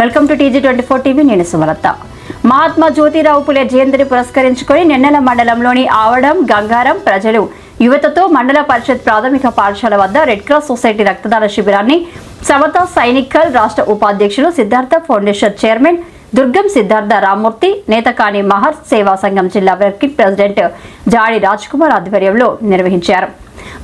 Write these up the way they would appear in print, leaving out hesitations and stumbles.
Welcome to TG24 TV. నేను సుమలత. మహాత్మా జ్యోతిరావు పులే జయంతిని పురస్కరించుకొని నెన్నెల మండలంలోని ఆవడం గంగారం ప్రజలు యువతతో మండల పరిషత్ ప్రాథమిక పాఠశాల వద్ద రెడ్ క్రాస్ సొసైటీ రక్తదాన శిబిరాన్ని సమతా సైనికల్ రాష్ట్ర ఉపాధ్యక్షులు సిద్ధార్థ ఫౌండేషన్ చైర్మన్ దుర్గం సిద్ధార్థ రామ్మూర్తి, నేతకాని మహర్ సేవా సంఘం జిల్లా వర్కింగ్ ప్రెసిడెంట్ జాడి రాజ్ కుమార్ ఆధ్వర్యంలో నిర్వహించారు.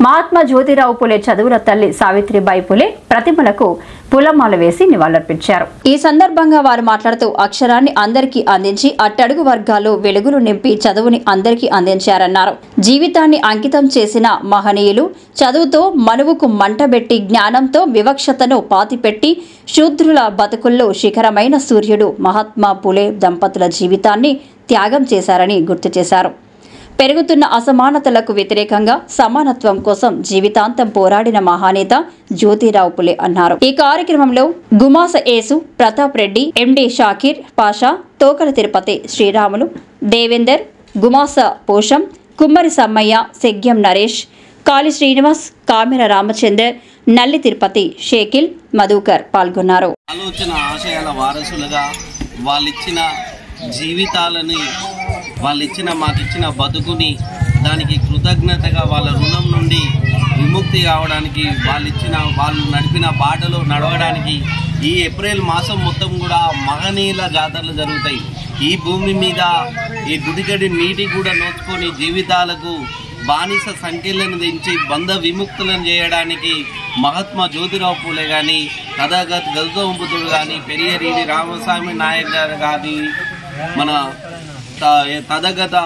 మహాత్మా జ్యోతిరావు పులే చదువుల తల్లి సావిత్రిబాయి పులే ప్రతిమలకు పూలమాల వేసి నివాళులర్పించారు. ఈ సందర్భంగా వారు మాట్లాడుతూ అక్షరాన్ని అందరికీ అందించి అట్టడుగు వర్గాల్లో వెలుగులు నింపి చదువుని అందరికీ అందించారన్నారు. జీవితాన్ని అంకితం చేసిన మహనీయులు చదువుతో మనువుకు మంటబెట్టి జ్ఞానంతో వివక్షతను పాతిపెట్టి శూద్రుల బతుకుల్లో శిఖరమైన సూర్యుడు మహాత్మా పులే దంపతుల జీవితాన్ని త్యాగం చేశారని గుర్తు చేశారు. పెరుగుతున్న అసమానతలకు వ్యతిరేకంగా సమానత్వం కోసం జీవితాంతం పోరాడిన మహానేత జ్యోతిరావు పులే అన్నారు. ఈ కార్యక్రమంలో గుమాస యేసు, ప్రతాప్ రెడ్డి, ఎండి షాకీర్ పాషా, తోకల తిరుపతి శ్రీరాములు, దేవేందర్, గుమాస పోషం, కుమ్మరి సమ్మయ్య, సెగ్యం నరేష్, కాళి శ్రీనివాస్, కామెర రామచందర్, నల్లి తిరుపతి, షేకిల్, మధుకర్ పాల్గొన్నారు. ఆలోచన ఆశయాల వారసులుగా వాళ్ళిచ్చిన జీవితాలని, మాకిచ్చిన బతుకుని దానికి కృతజ్ఞతగా వాళ్ళ రుణం నుండి విముక్తి కావడానికి వాళ్ళు నడిపిన బాటలో నడవడానికి ఈ ఏప్రిల్ మాసం మొత్తం కూడా మహనీయుల జాతరలు జరుగుతాయి. ఈ భూమి మీద ఈ గుడిగడి నీటి కూడా నోచుకొని జీవితాలకు బానిస సంఖ్యలను దించి బంధ విముక్తులను చేయడానికి మహాత్మా జ్యోతిరావు పూలే కానీ, తథాగత గౌతమ బుద్ధుడు కానీ, పెరియరీడి రామస్వామి నాయక్ గారు కానీ, మన తథాగత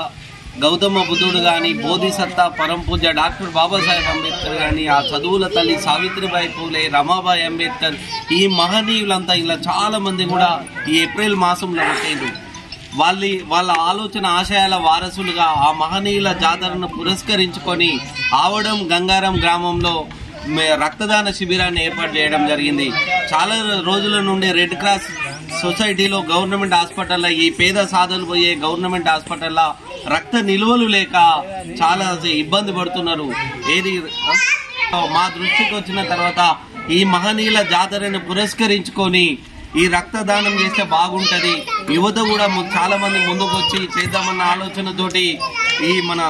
గౌతమ బుద్ధుడు కానీ, బోధిసత్త పరంపూజ్య డాక్టర్ బాబాసాహెబ్ అంబేద్కర్ కానీ, ఆ చదువుల తల్లి సావిత్రిబాయి పూలే, రమాబాయి అంబేద్కర్, ఈ మహనీయులంతా ఇలా చాలా మంది కూడా ఈ ఏప్రిల్ మాసంలో వచ్చారు. వాళ్ళ ఆలోచన ఆశయాల వారసులుగా ఆ మహనీయుల జాతరను పురస్కరించుకొని ఆవడం గంగారం గ్రామంలో రక్తదాన శిబిరాన్ని ఏర్పాటు చేయడం జరిగింది. చాలా రోజుల నుండి రెడ్ క్రాస్ సొసైటీలో గవర్నమెంట్ హాస్పిటల్లో, ఈ పేద సాధులు పోయే గవర్నమెంట్ హాస్పిటల్లో రక్త నిల్వలు లేక చాలా ఇబ్బంది పడుతున్నారు. మా దృష్టికి వచ్చిన తర్వాత ఈ మహనీయుల జాతరను పురస్కరించుకొని ఈ రక్తదానం చేస్తే బాగుంటది, యువత కూడా చాలా మంది ముందుకు వచ్చి చేద్దామన్న ఆలోచనతోటి ఈ మన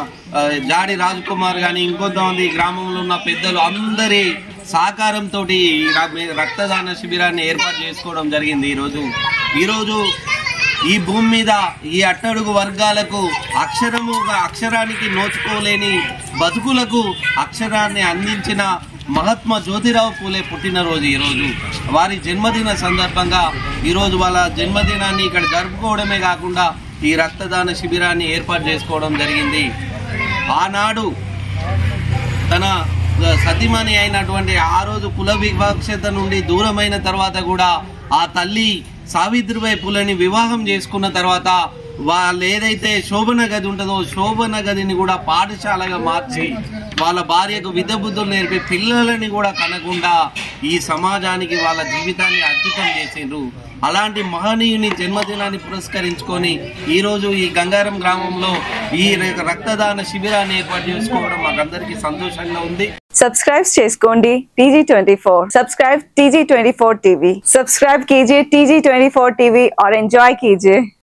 జాడి రాజ్ కుమార్ గాని, ఇంకొంతమంది గ్రామంలో ఉన్న పెద్దలు అందరి సహకారంతో రక్తదాన శిబిరాన్ని ఏర్పాటు చేసుకోవడం జరిగింది. ఈరోజు ఈ భూమి మీద ఈ అట్టడుగు వర్గాలకు అక్షరానికి నోచుకోలేని బతుకులకు అక్షరాన్ని అందించిన మహాత్మా జ్యోతిరావు పూలే పుట్టినరోజు ఈరోజు. వారి జన్మదిన సందర్భంగా ఈరోజు వాళ్ళ జన్మదినాన్ని ఇక్కడ జరుపుకోవడమే కాకుండా ఈ రక్తదాన శిబిరాన్ని ఏర్పాటు చేసుకోవడం జరిగింది. ఆనాడు తన సతీమణి అయినటువంటి ఆ రోజు కుల వివక్షత నుండి దూరమైన తర్వాత కూడా ఆ తల్లి సావిత్రిబాయి పూలని వివాహం చేసుకున్న తర్వాత వాళ్ళు ఏదైతే శోభన గది ఉంటుందో శోభన గదిని కూడా పాఠశాలగా మార్చి వాళ్ళ భార్యకు విద్య బుద్ధులు నేర్పి పిల్లలని కూడా కనకుండా ఈ సమాజానికి వాళ్ళ జీవితాన్ని అర్పితం చేసిండ్రు. అలాంటి మహనీయుని జన్మదినాన్ని పురస్కరించుకొని ఈరోజు ఈ గంగారం గ్రామంలో ఈ రక్తదాన శిబిరాన్ని ఏర్పాటు చేసుకోవడం మాకందరికీ సంతోషంగా ఉంది. సబ్స్క్రైబ్ చేసుకోండి TG24. Subscribe TG24 TV. Subscribe कीजिए TG24 TV और एंजॉय कीजिए.